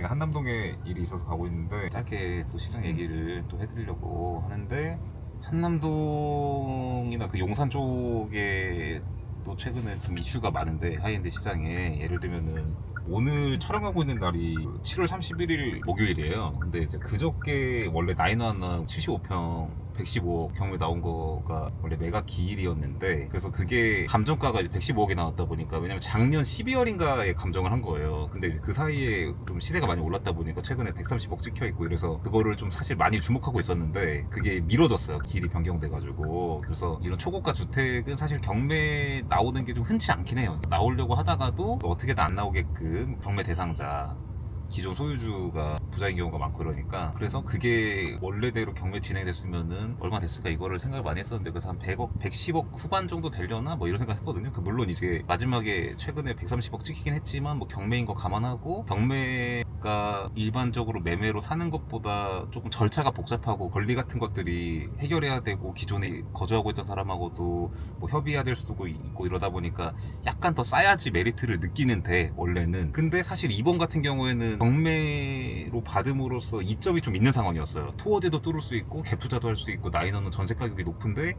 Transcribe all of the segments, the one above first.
지금 한남동에 일이 있어서 가고 있는데 짧게 또 시장 얘기를 또 해드리려고 하는데, 한남동이나 그 용산 쪽에 또 최근에 좀 이슈가 많은데, 하이엔드 시장에 예를 들면은 오늘 촬영하고 있는 날이 7월 31일 목요일이에요. 근데 이제 그저께 원래 나인원은 75평 115억 경매 나온 거가 원래 매각 기일이었는데, 그래서 그게 감정가가 이제 115억이 나왔다 보니까, 왜냐면 작년 12월인가에 감정을 한 거예요. 근데 이제 그 사이에 좀 시세가 많이 올랐다 보니까 최근에 130억 찍혀 있고, 이래서 그거를 좀 사실 많이 주목하고 있었는데 그게 미뤄졌어요. 기일이 변경돼가지고. 그래서 이런 초고가 주택은 사실 경매 나오는 게 좀 흔치 않긴 해요. 나오려고 하다가도 어떻게든 안 나오게끔 경매 대상자, 기존 소유주가 부자인 경우가 많고 그러니까, 그래서 그게 원래대로 경매 진행됐으면은 얼마 됐을까 이거를 생각을 많이 했었는데, 그래서 한 100억, 110억 후반 정도 되려나 뭐 이런 생각 했거든요. 물론 이제 마지막에 최근에 130억 찍히긴 했지만, 뭐 경매인 거 감안하고 경매가 일반적으로 매매로 사는 것보다 조금 절차가 복잡하고 권리 같은 것들이 해결해야 되고, 기존에 거주하고 있던 사람하고도 뭐 협의해야 될 수도 있고 이러다 보니까 약간 더 싸야지 메리트를 느끼는데, 원래는. 근데 사실 이번 같은 경우에는 경매로 받음으로써 이점이 좀 있는 상황이었어요. 토어제도 뚫을 수 있고 갭 투자도 할 수 있고, 나인원은 전세 가격이 높은데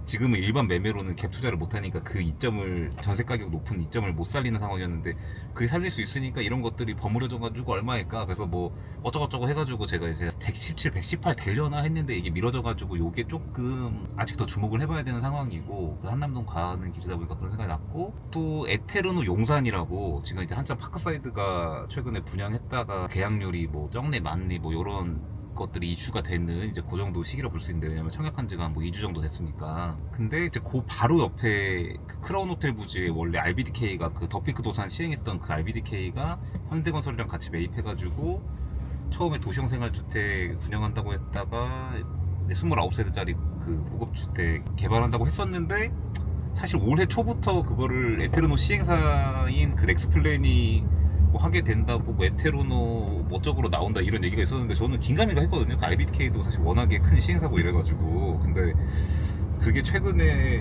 지금은 일반 매매로는 갭 투자를 못하니까 그 이점을, 전세 가격 높은 이점을 못 살리는 상황이었는데, 그게 살릴 수 있으니까 이런 것들이 버무려져가지고 얼마일까, 그래서 뭐 어쩌고저쩌고 해가지고 제가 이제 117, 118 되려나 했는데 이게 미뤄져가지고 요게 조금 아직 더 주목을 해봐야 되는 상황이고, 그 한남동 가는 길이다 보니까 그런 생각이 났고, 또 에테르노 용산이라고 지금 이제 한참 파크사이드가 최근에 분양했다가 계약률이 뭐 적내 많니 뭐 요런 것들이 이슈가 되는 이제 그 정도 시기로 볼 수 있는데, 왜냐면 청약한 지가 뭐 2주 정도 됐으니까. 근데 이제 그 바로 옆에 그 크라운 호텔 부지에 원래 RBDK가 그 더피크 도산 시행했던 그 RBDK가 현대건설이랑 같이 매입해가지고 처음에 도시형 생활주택 분양한다고 했다가 29세대짜리 그 고급주택 개발한다고 했었는데, 사실 올해 초부터 그거를 에테르노 시행사인 그 넥스플랜이 뭐 하게 된다고, 뭐 에테르노 뭐 쪽으로 나온다 이런 얘기가 있었는데, 저는 긴가민가 했거든요. 그 RBDK도 사실 워낙에 큰 시행사고 이래가지고. 근데 그게 최근에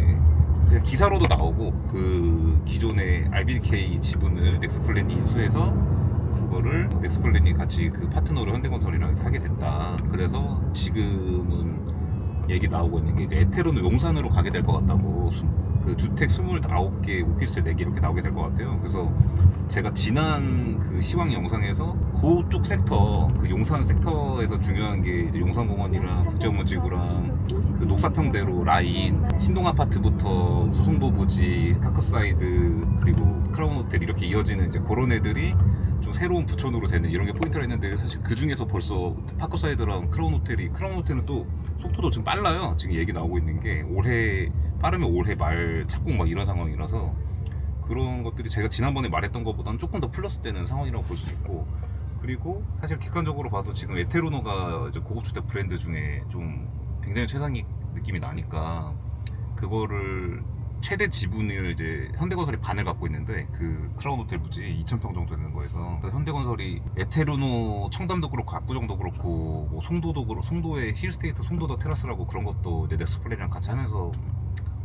그냥 기사로도 나오고, 그 기존의 RBDK 지분을 넥스플랜이 인수해서 그거를 넥스플랜이 같이 그 파트너로 현대건설이랑 하게 됐다. 그래서 지금은 얘기 나오고 있는 게 이제 에테르노 용산으로 가게 될 것 같다고. 그 주택 29개, 오피스텔 4개 이렇게 나오게 될 것 같아요. 그래서 제가 지난 그 시황 영상에서 그쪽 섹터, 그 용산 섹터에서 중요한 게 이제 용산공원이랑 국제업무지구랑 그 녹사평대로 라인, 신동아파트부터 수승보 부지, 파크사이드, 그리고 크라운 호텔 이렇게 이어지는 이제 그런 애들이 좀 새로운 부촌으로 되는 이런 게 포인트라 했는데, 사실 그 중에서 벌써 파크사이드랑 크라운 호텔은 또 속도도 좀 빨라요. 지금 얘기 나오고 있는 게 빠르면 올해 말 착공 막 이런 상황이라서, 그런 것들이 제가 지난번에 말했던 것보다는 조금 더 플러스 되는 상황이라고 볼 수 있고, 그리고 사실 객관적으로 봐도 지금 에테르노가 이제 고급주택 브랜드 중에 좀 굉장히 최상위 느낌이 나니까, 그거를 최대 지분을 이제 현대건설이 반을 갖고 있는데, 그 크라운 호텔 부지 2,000평 정도 되는 거에서, 그래서 현대건설이 에테르노 청담도 그렇고 압구정도 그렇고 뭐 송도도 그렇고, 송도의 힐스테이트 송도더 테라스라고 그런 것도 이제 넥스플랜이랑 같이 하면서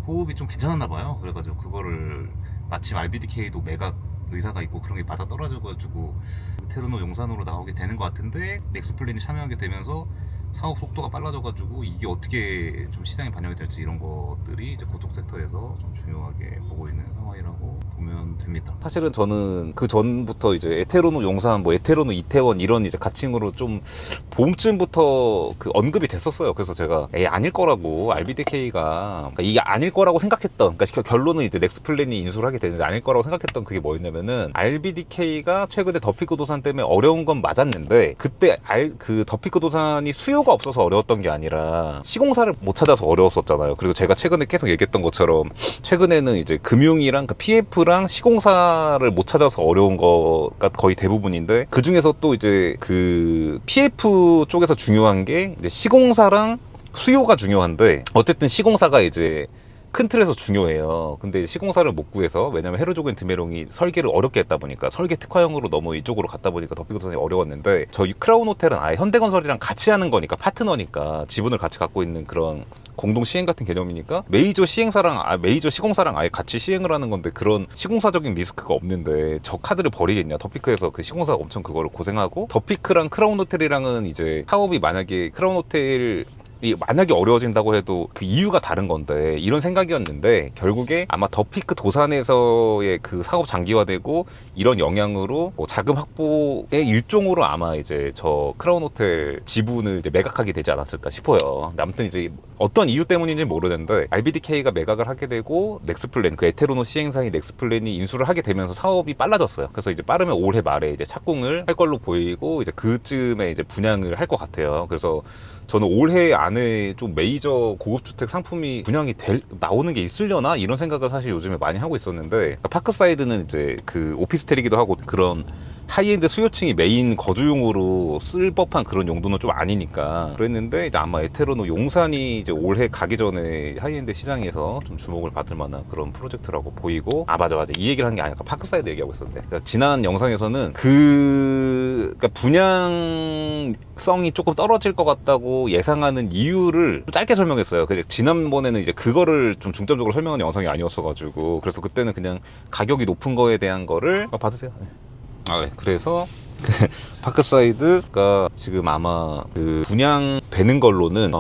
호흡이 좀 괜찮았나 봐요. 그래가지고 그거를 마침 RBDK도 매각 의사가 있고 그런 게 맞아 떨어져가지고 에테르노 용산으로 나오게 되는 것 같은데, 넥스플랜이 참여하게 되면서 사업 속도가 빨라져가지고 이게 어떻게 좀 시장에 반영이 될지, 이런 것들이 이제 그쪽 섹터에서 좀 중요하게 보고 있는 상황이라고 보면 됩니다. 사실은 저는 그 전부터 이제 에테르노 용산, 뭐 에테르노 이태원 이런 이제 가칭으로 좀 봄쯤부터 그 언급이 됐었어요. 그래서 제가 아닐 거라고, RBDK가 그러니까 이게 아닐 거라고 생각했던, 그러니까 결론은 이제 넥스플랜이 인수를 하게 되는데 아닐 거라고 생각했던 그게 뭐였냐면은, RBDK가 최근에 더피크 도산 때문에 어려운 건 맞았는데, 그때 그 더피크 도산이 수요가 없어서 어려웠던 게 아니라 시공사를 못 찾아서 어려웠었잖아요. 그리고 제가 최근에 계속 얘기했던 것처럼 최근에는 이제 금융이랑 그 PF랑 시공사를 못 찾아서 어려운 거가 거의 대부분인데, 그 중에서 또 이제 그 PF 쪽에서 중요한 게 이제 시공사랑 수요가 중요한데, 어쨌든 시공사가 이제 큰 틀에서 중요해요. 근데 시공사를 못 구해서, 왜냐면 헤르조겐 드메롱이 설계를 어렵게 했다 보니까, 설계 특화형으로 너무 이쪽으로 갔다 보니까 더피크 도산이 어려웠는데, 저희 크라운 호텔은 아예 현대건설이랑 같이 하는 거니까, 파트너니까 지분을 같이 갖고 있는 그런 공동 시행 같은 개념이니까 메이저 시행사랑 메이저 시공사랑 아예 같이 시행을 하는 건데, 그런 시공사적인 리스크가 없는데 저 카드를 버리겠냐. 더피크에서 그 시공사가 엄청 그거를 고생하고, 더피크랑 크라운 호텔이랑은 이제 사업이 만약에 크라운 호텔 만약에 어려워진다고 해도 그 이유가 다른 건데, 이런 생각이었는데 결국에 아마 더피크 도산에서의 그 사업 장기화되고 이런 영향으로 뭐 자금 확보의 일종으로 아마 이제 저 크라운 호텔 지분을 이제 매각하게 되지 않았을까 싶어요. 근데 아무튼 이제 어떤 이유 때문인지 모르는데 RBDK가 매각을 하게 되고, 넥스플랜, 그 에테르노 시행사인 넥스플랜이 인수를 하게 되면서 사업이 빨라졌어요. 그래서 이제 빠르면 올해 말에 이제 착공을 할 걸로 보이고, 이제 그쯤에 이제 분양을 할 것 같아요. 그래서 저는 올해 안에 좀 메이저 고급주택 상품이 분양이 나오는 게 있으려나? 이런 생각을 사실 요즘에 많이 하고 있었는데, 파크사이드는 이제 그 오피스텔이기도 하고 그런 하이엔드 수요층이 메인 거주용으로 쓸 법한 그런 용도는 좀 아니니까 그랬는데, 이제 아마 에테르노 용산이 이제 올해 가기 전에 하이엔드 시장에서 좀 주목을 받을 만한 그런 프로젝트라고 보이고. 맞아 이 얘기를 한 게 아니라 파크사이드 얘기하고 있었는데, 그러니까 지난 영상에서는 그러니까 분양성이 조금 떨어질 것 같다고 예상하는 이유를 좀 짧게 설명했어요. 지난번에는 이제 그거를 좀 중점적으로 설명하는 영상이 아니었어가지고, 그래서 그때는 그냥 가격이 높은 거에 대한 거를 받으세요. 네, 그래서 파크사이드가 지금 아마 그 분양되는 걸로는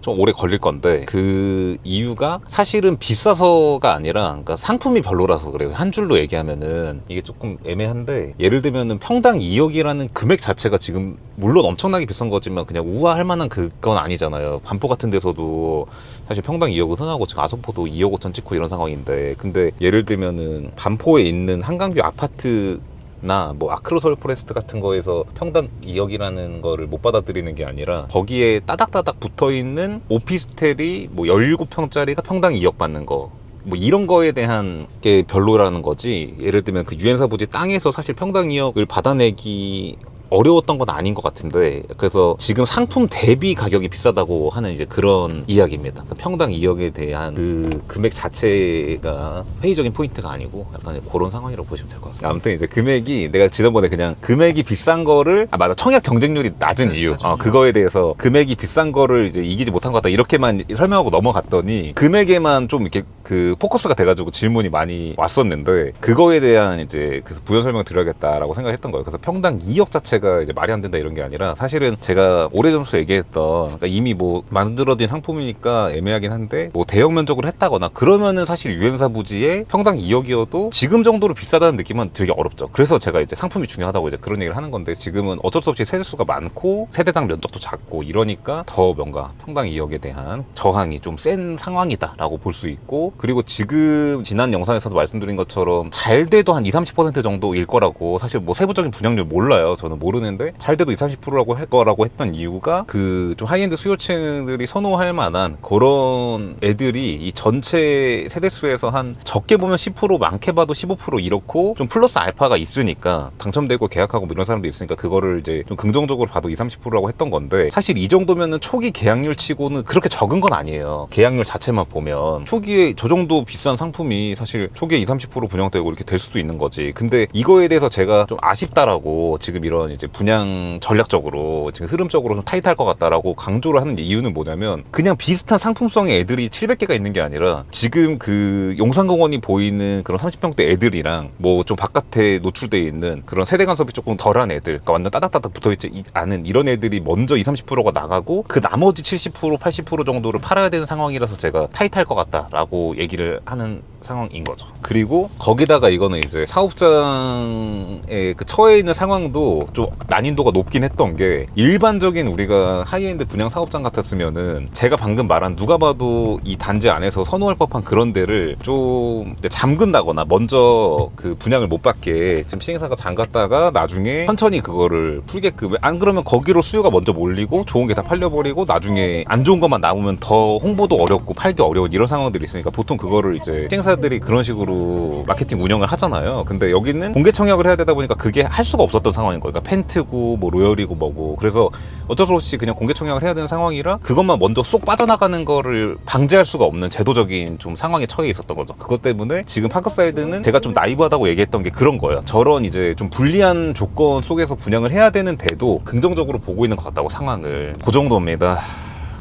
좀 오래 걸릴 건데, 그 이유가 사실은 비싸서가 아니라, 그러니까 상품이 별로라서 그래요. 한 줄로 얘기하면은 이게 조금 애매한데, 예를 들면은 평당 2억이라는 금액 자체가 지금 물론 엄청나게 비싼 거지만 그냥 우아할 만한 그건 아니잖아요. 반포 같은 데서도 사실 평당 2억은 흔하고, 지금 아소포도 2억 5천 찍고 이런 상황인데, 근데 예를 들면은 반포에 있는 한강뷰 아파트 나 뭐 아크로솔 포레스트 같은 거에서 평당 2억이라는 거를 못 받아들이는 게 아니라, 거기에 따닥따닥 붙어있는 오피스텔이 뭐 17평짜리가 평당 2억 받는 거, 뭐 이런 거에 대한 게 별로라는 거지. 예를 들면 그 유엔사 부지 땅에서 사실 평당 2억을 받아내기 어려웠던 건 아닌 것 같은데, 그래서 지금 상품 대비 가격이 비싸다고 하는 이제 그런 이야기입니다. 평당 2억에 대한 그 금액 자체가 회의적인 포인트가 아니고 약간 그런 상황이라고 보시면 될 것 같습니다. 아무튼 이제 금액이, 내가 지난번에 그냥 금액이 비싼 거를 맞아, 청약 경쟁률이 낮은 이유, 그거에 대해서 금액이 비싼 거를 이제 이기지 못한 것 같다 이렇게만 설명하고 넘어갔더니, 금액에만 좀 이렇게 그 포커스가 돼가지고 질문이 많이 왔었는데, 그거에 대한 이제 그래서 부연 설명 드려야겠다라고 생각했던 거예요. 그래서 평당 2억 자체가 이제 말이 안 된다 이런 게 아니라, 사실은 제가 오래전부터 얘기했던, 그러니까 이미 뭐 만들어진 상품이니까 애매하긴 한데, 뭐 대형 면적으로 했다거나 그러면은 사실 유엔사 부지에 평당 2억이어도 지금 정도로 비싸다는 느낌은 들기 어렵죠. 그래서 제가 이제 상품이 중요하다고 이제 그런 얘기를 하는 건데, 지금은 어쩔 수 없이 세대수가 많고 세대당 면적도 작고 이러니까 더 뭔가 평당 2억에 대한 저항이 좀 센 상황이다라고 볼 수 있고, 그리고 지금 지난 영상에서도 말씀드린 것처럼 잘 돼도 한 20-30% 정도일 거라고, 사실 뭐 세부적인 분양률 몰라요. 저는 모르는데 잘 돼도 20-30%라고 할 거라고 했던 이유가, 그 좀 하이엔드 수요층들이 선호할 만한 그런 애들이 이 전체 세대수에서 한 적게 보면 10%, 많게 봐도 15% 이렇고 좀 플러스 알파가 있으니까, 당첨되고 계약하고 뭐 이런 사람도 있으니까 그거를 이제 좀 긍정적으로 봐도 20-30%라고 했던 건데, 사실 이 정도면은 초기 계약률 치고는 그렇게 적은 건 아니에요. 계약률 자체만 보면 초기에 저 정도 비싼 상품이 사실 초기에 20-30% 분양되고 이렇게 될 수도 있는 거지. 근데 이거에 대해서 제가 좀 아쉽다라고, 지금 이런 이제 분양 전략적으로 지금 흐름적으로 좀 타이트할 것 같다라고 강조를 하는 이유는 뭐냐면, 그냥 비슷한 상품성의 애들이 700개가 있는 게 아니라, 지금 그 용산공원이 보이는 그런 30평대 애들이랑 뭐 좀 바깥에 노출되어 있는 그런 세대 간섭이 조금 덜한 애들, 그러니까 완전 따닥따닥 붙어있지 않은 이런 애들이 먼저 20-30%가 나가고, 그 나머지 70%, 80% 정도를 팔아야 되는 상황이라서 제가 타이트할 것 같다라고 얘기를 하는 상황인 거죠. 그리고 거기다가 이거는 이제 사업장에 그 처해 있는 상황도 좀 난이도가 높긴 했던 게, 일반적인 우리가 하이엔드 분양 사업장 같았으면은 제가 방금 말한 누가 봐도 이 단지 안에서 선호할 법한 그런 데를 좀 잠근다거나 먼저 그 분양을 못 받게 지금 시행사가 잠갔다가 나중에 천천히 그거를 풀게끔, 안 그러면 거기로 수요가 먼저 몰리고 좋은 게 다 팔려버리고 나중에 안 좋은 것만 남으면 더 홍보도 어렵고 팔기 어려운 이런 상황들이 있으니까, 보통 그거를 이제 시행사 회사들이 그런 식으로 마케팅 운영을 하잖아요. 근데 여기는 공개 청약을 해야 되다 보니까 그게 할 수가 없었던 상황인 거예요. 그러니까 펜트고 뭐 로열이고 뭐고. 그래서 어쩔 수 없이 그냥 공개 청약을 해야 되는 상황이라 그것만 먼저 쏙 빠져나가는 거를 방지할 수가 없는 제도적인 좀 상황에 처해 있었던 거죠. 그것 때문에 지금 파크사이드는 제가 좀 나이브하다고 얘기했던 게 그런 거예요. 저런 이제 좀 불리한 조건 속에서 분양을 해야 되는데도 긍정적으로 보고 있는 것 같다고, 상황을. 그 정도입니다.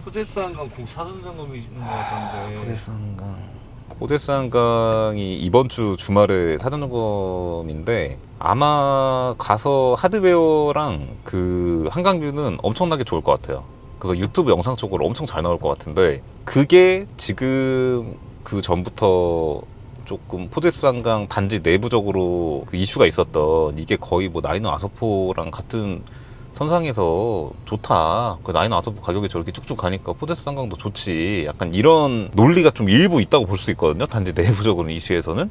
포제스 한강 공 사전 점검이 있는 것 같던데. 포제스 한강. 포제스 한강이 이번 주 주말에 사전 점검인데 아마 가서 하드웨어랑 그 한강뷰는 엄청나게 좋을 것 같아요. 그래서 유튜브 영상 쪽으로 엄청 잘 나올 것 같은데, 그게 지금 그 전부터 조금 포제스 한강 단지 내부적으로 그 이슈가 있었던, 이게 거의 뭐 나이너 아서포랑 같은 선상에서 좋다, 그 나이너 아서포 가격이 저렇게 쭉쭉 가니까 포제스 한강도 좋지, 약간 이런 논리가 좀 일부 있다고 볼 수 있거든요, 단지 내부적으로 이슈에서는.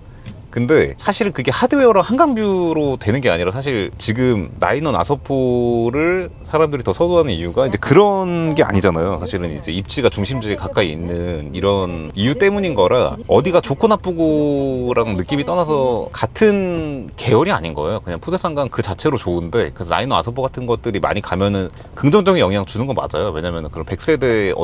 근데 사실은 그게 하드웨어랑 한강뷰로 되는 게 아니라, 사실 지금 나이너 아서포를 사람들이 더 선호하는 이유가 이제 그런 게 아니잖아요. 사실은 이제 입지가 중심지에 가까이 있는 이런 이유 때문인 거라, 어디가 좋고 나쁘고랑 느낌이 떠나서 같은 계열이 아닌 거예요. 그냥 포제스 한강 그 자체로 좋은데, 그래서 나이너 아서포 같은 것들이 많이 가면은 긍정적인 영향 주는 건 맞아요. 왜냐면은 그런 100세대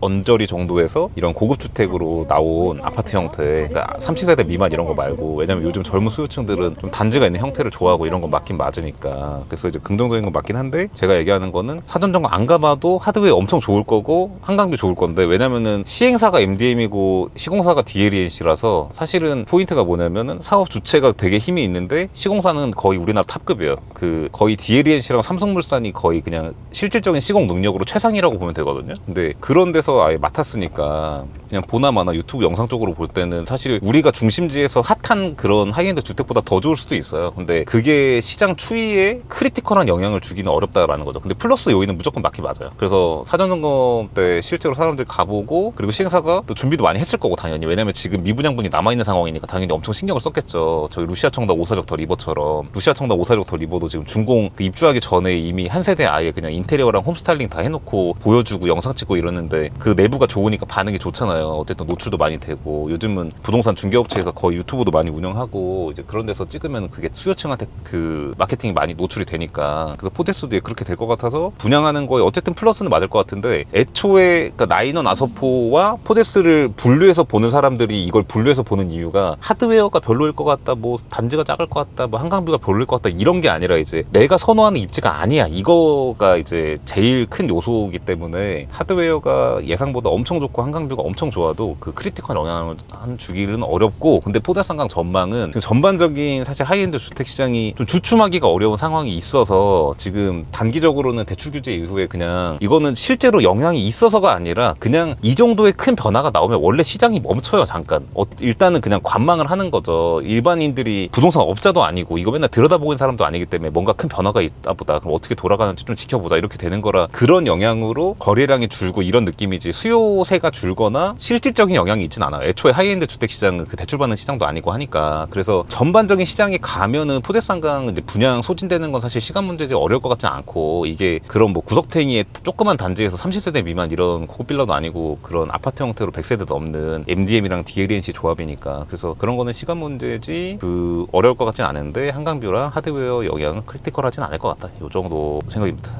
언저리 정도에서 이런 고급 주택으로 나온 아파트 형태, 그러니까 30세대 미만 이런 거 말고, 왜냐면 요즘 젊은 수요층들은 좀 단지가 있는 형태를 좋아하고 이런 건 맞긴 맞으니까. 그래서 이제 긍정적인 건 맞긴 한데, 제가 얘기하는 거는 사전 점검 안 가봐도 하드웨어 엄청 좋을 거고 한강뷰 좋을 건데, 왜냐면은 시행사가 MDM이고 시공사가 DLENC라서 사실은 포인트가 뭐냐면은 사업 주체가 되게 힘이 있는데 시공사는 거의 우리나라 탑급이에요. 그 거의 DLENC랑 삼성물산이 거의 그냥 실질적인 시공 능력으로 최상이라고 보면 되거든요. 근데 그런 데서 아예 맡았으니까 그냥 보나마나 유튜브 영상 쪽으로 볼 때는 사실 우리가 중심지에서 핫한 그런 하이엔드 주택보다 더 좋을 수도 있어요. 근데 그게 시장 추이에 크리티컬한 영향을 주기는 어렵다라는 거죠. 근데 플러스 요인은 무조건 맞긴 맞아요. 그래서 사전 점검 때 실제로 사람들이 가보고, 그리고 시행사가 또 준비도 많이 했을 거고 당연히, 왜냐면 지금 미분양분이 남아있는 상황이니까 당연히 엄청 신경을 썼겠죠. 저희 루시아 청담 오사적 더 리버처럼, 루시아 청담 오사적 더 리버도 지금 준공 그 입주하기 전에 이미 한 세대 아예 그냥 인테리어랑 홈스타일링 다 해놓고 보여주고 영상 찍고 이러는데, 그 내부가 좋으니까 반응이 좋잖아요. 어쨌든 노출도 많이 되고, 요즘은 부동산 중개업체에서 거의 유튜브도 많이 운영하고, 이제 그런 데서 찍으면 그게 수요층한테 그 마케팅이 많이 노출이 되니까. 그래서 포제스도 그렇게 될 것 같아서 분양하는 거에 어쨌든 플러스는 맞을 것 같은데, 애초에 그러니까 나이너 아서포와 포제스를 분류해서 보는 사람들이 이걸 분류해서 보는 이유가 하드웨어가 별로일 것 같다, 뭐 단지가 작을 것 같다, 뭐 한강뷰가 별로일 것 같다, 이런 게 아니라 이제 내가 선호하는 입지가 아니야, 이거가 이제 제일 큰 요소이기 때문에, 하드웨어가 예상보다 엄청 좋고 한강뷰가 엄청 좋아도 그 크리티컬 영향을 주기는 어렵고. 근데 포제스 한강 전망은 전반적인 사실 하이엔드 주택 시장이 좀 주춤하기가 어려운 상황이 있어서, 지금 단기적으로는 대출 규제 이후에 그냥 이거는 실제로 영향이 있어서가 아니라 그냥 이 정도의 큰 변화가 나오면 원래 시장이 멈춰요, 잠깐. 일단은 그냥 관망을 하는 거죠. 일반인들이 부동산 업자도 아니고 이거 맨날 들여다보는 사람도 아니기 때문에 뭔가 큰 변화가 있다 보다, 그럼 어떻게 돌아가는지 좀 지켜보자, 이렇게 되는 거라, 그런 영향으로 거래량이 줄고 이런 느낌이지, 수요세가 줄거나 실질적인 영향이 있진 않아요. 애초에 하이엔드 주택 시장은 그 대출받는 시장도 아니고 하니까. 그래서 전반적인 시장에 가면은 포제스 한강은 이제 분양 소진되는 건 사실 시간 문제지 어려울 것 같지 않고, 이게 그런 뭐 구석탱이의 조그만 단지에서 30세대 미만 이런 고급 빌라도 아니고 그런 아파트 형태로 100세대 넘는 MDM이랑 DLNC 조합이니까, 그래서 그런 거는 시간 문제지 그 어려울 것 같진 않은데, 한강뷰랑 하드웨어 영향은 크리티컬하진 않을 것 같다, 이 정도 생각입니다.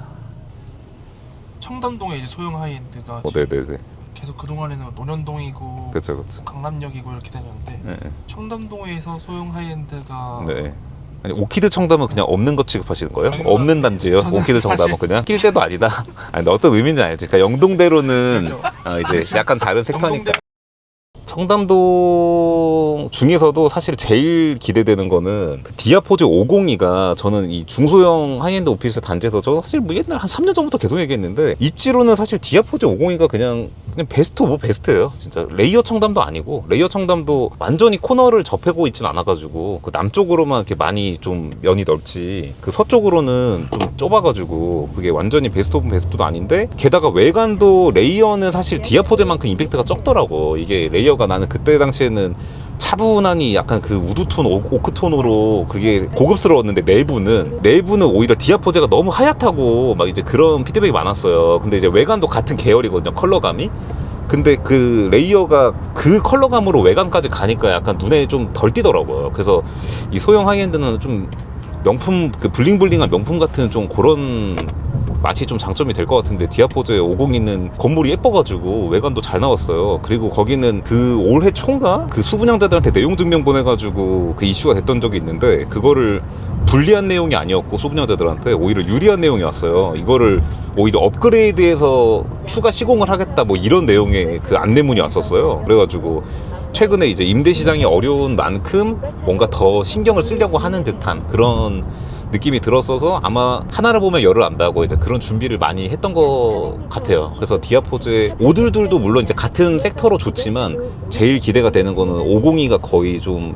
청담동에 이제 소형 하이엔드가 네네네. 계속 그동안에는 논현동이고 그렇죠. 강남역이고 이렇게 다녔는데, 네. 청담동에서 소형 하이엔드가 네. 아니, 오키드 청담은 그냥 없는 것 취급하시는 거예요? 아니, 없는 단지예요? 오키드 청담은 그냥 낄 때도 아니다. 아니, 어떤 의미인지 알지? 그러니까 영동대로는 그렇죠. 이제 약간 다른 섹터니까. 영동대- 청담동 중에서도 사실 제일 기대되는 거는 그 디아포즈 502가, 저는 이 중소형 하이엔드 오피스 단지에서 저 사실 뭐 옛날 한 3년 전부터 계속 얘기했는데, 입지로는 사실 디아포즈 502가 그냥 베스트 오브 베스트예요. 진짜 레이어 청담도 아니고, 레이어 청담도 완전히 코너를 접하고 있진 않아가지고 그 남쪽으로만 이렇게 많이 좀 면이 넓지, 그 서쪽으로는 좀 좁아가지고 그게 완전히 베스트 오브 베스트도 아닌데, 게다가 외관도 레이어는 사실 디아포즈만큼 임팩트가 적더라고. 이게 레이어가, 나는 그때 당시에는 차분하니 약간 그 우드톤, 오크톤으로 그게 고급스러웠는데, 내부는 오히려 디아포제가 너무 하얗다고 막 이제 그런 피드백이 많았어요. 근데 이제 외관도 같은 계열이거든요, 컬러감이. 근데 그 레이어가 그 컬러감으로 외관까지 가니까 약간 눈에 좀 덜 띄더라고요. 그래서 이 소형 하이엔드는 좀 명품, 그 블링블링한 명품 같은 좀 그런 맛이 좀 장점이 될 것 같은데, 디아포즈에 502는 건물이 예뻐가지고 외관도 잘 나왔어요. 그리고 거기는 그 올해 초인가? 그 수분양자들한테 내용 증명 보내가지고 그 이슈가 됐던 적이 있는데, 그거를 불리한 내용이 아니었고 수분양자들한테 오히려 유리한 내용이 왔어요. 이거를 오히려 업그레이드해서 추가 시공을 하겠다 뭐 이런 내용의 그 안내문이 왔었어요. 그래가지고 최근에 이제 임대 시장이 어려운 만큼 뭔가 더 신경을 쓰려고 하는 듯한 그런 느낌이 들었어서, 아마 하나를 보면 열을 안다고 이제 그런 준비를 많이 했던 것 같아요. 그래서 디아포즈의 오들들도 물론 이제 같은 섹터로 좋지만 제일 기대가 되는 거는 502가 거의 좀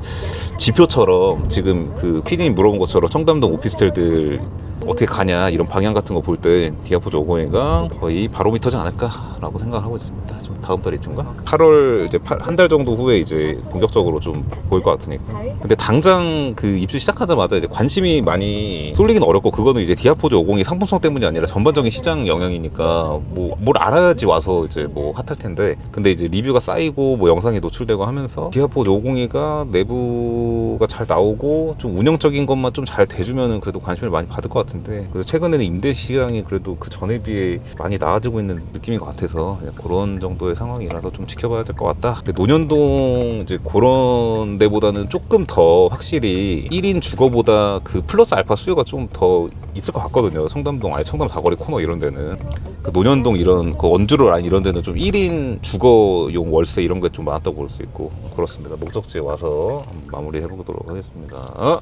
지표처럼, 지금 그 PD님 물어본 것처럼 청담동 오피스텔들 어떻게 가냐 이런 방향 같은 거 볼 때 디아포즈 502가 거의 바로미터지 않을까라고 생각하고 있습니다. 좀 다음 달 이쯤가? 8월 이제 한 달 정도 후에 이제 본격적으로 좀 보일 것 같으니까. 근데 당장 그 입주 시작하자마자 이제 관심이 많이 쏠리긴 어렵고, 그거는 이제 디아포즈 502 상품성 때문이 아니라 전반적인 시장 영향이니까 뭐 뭘 알아야지 와서 이제 뭐 핫할 텐데, 근데 이제 리뷰가 쌓이고 뭐 영상이 노출되고 하면서 디아포즈 502가 내부가 잘 나오고 좀 운영적인 것만 좀 잘 돼주면은 그래도 관심을 많이 받을 것 같은데, 그래서 최근에는 임대 시장이 그래도 그 전에 비해 많이 나아지고 있는 느낌인 것 같아서 그냥 그런 정도의 상황이라서 좀 지켜봐야 될 것 같다. 근데 논현동 이제 그런 데보다는 조금 더 확실히 1인 주거보다 그 플러스 알파 수요가 좀 더 있을 것 같거든요. 청담동, 아니 청담 사거리 코너 이런 데는, 그 논현동 이런 그 원주로 라인 이런 데는 좀 1인 주거용 월세 이런 게 좀 많았다고 볼 수 있고 그렇습니다. 목적지에 와서 한번 마무리 해보도록 하겠습니다.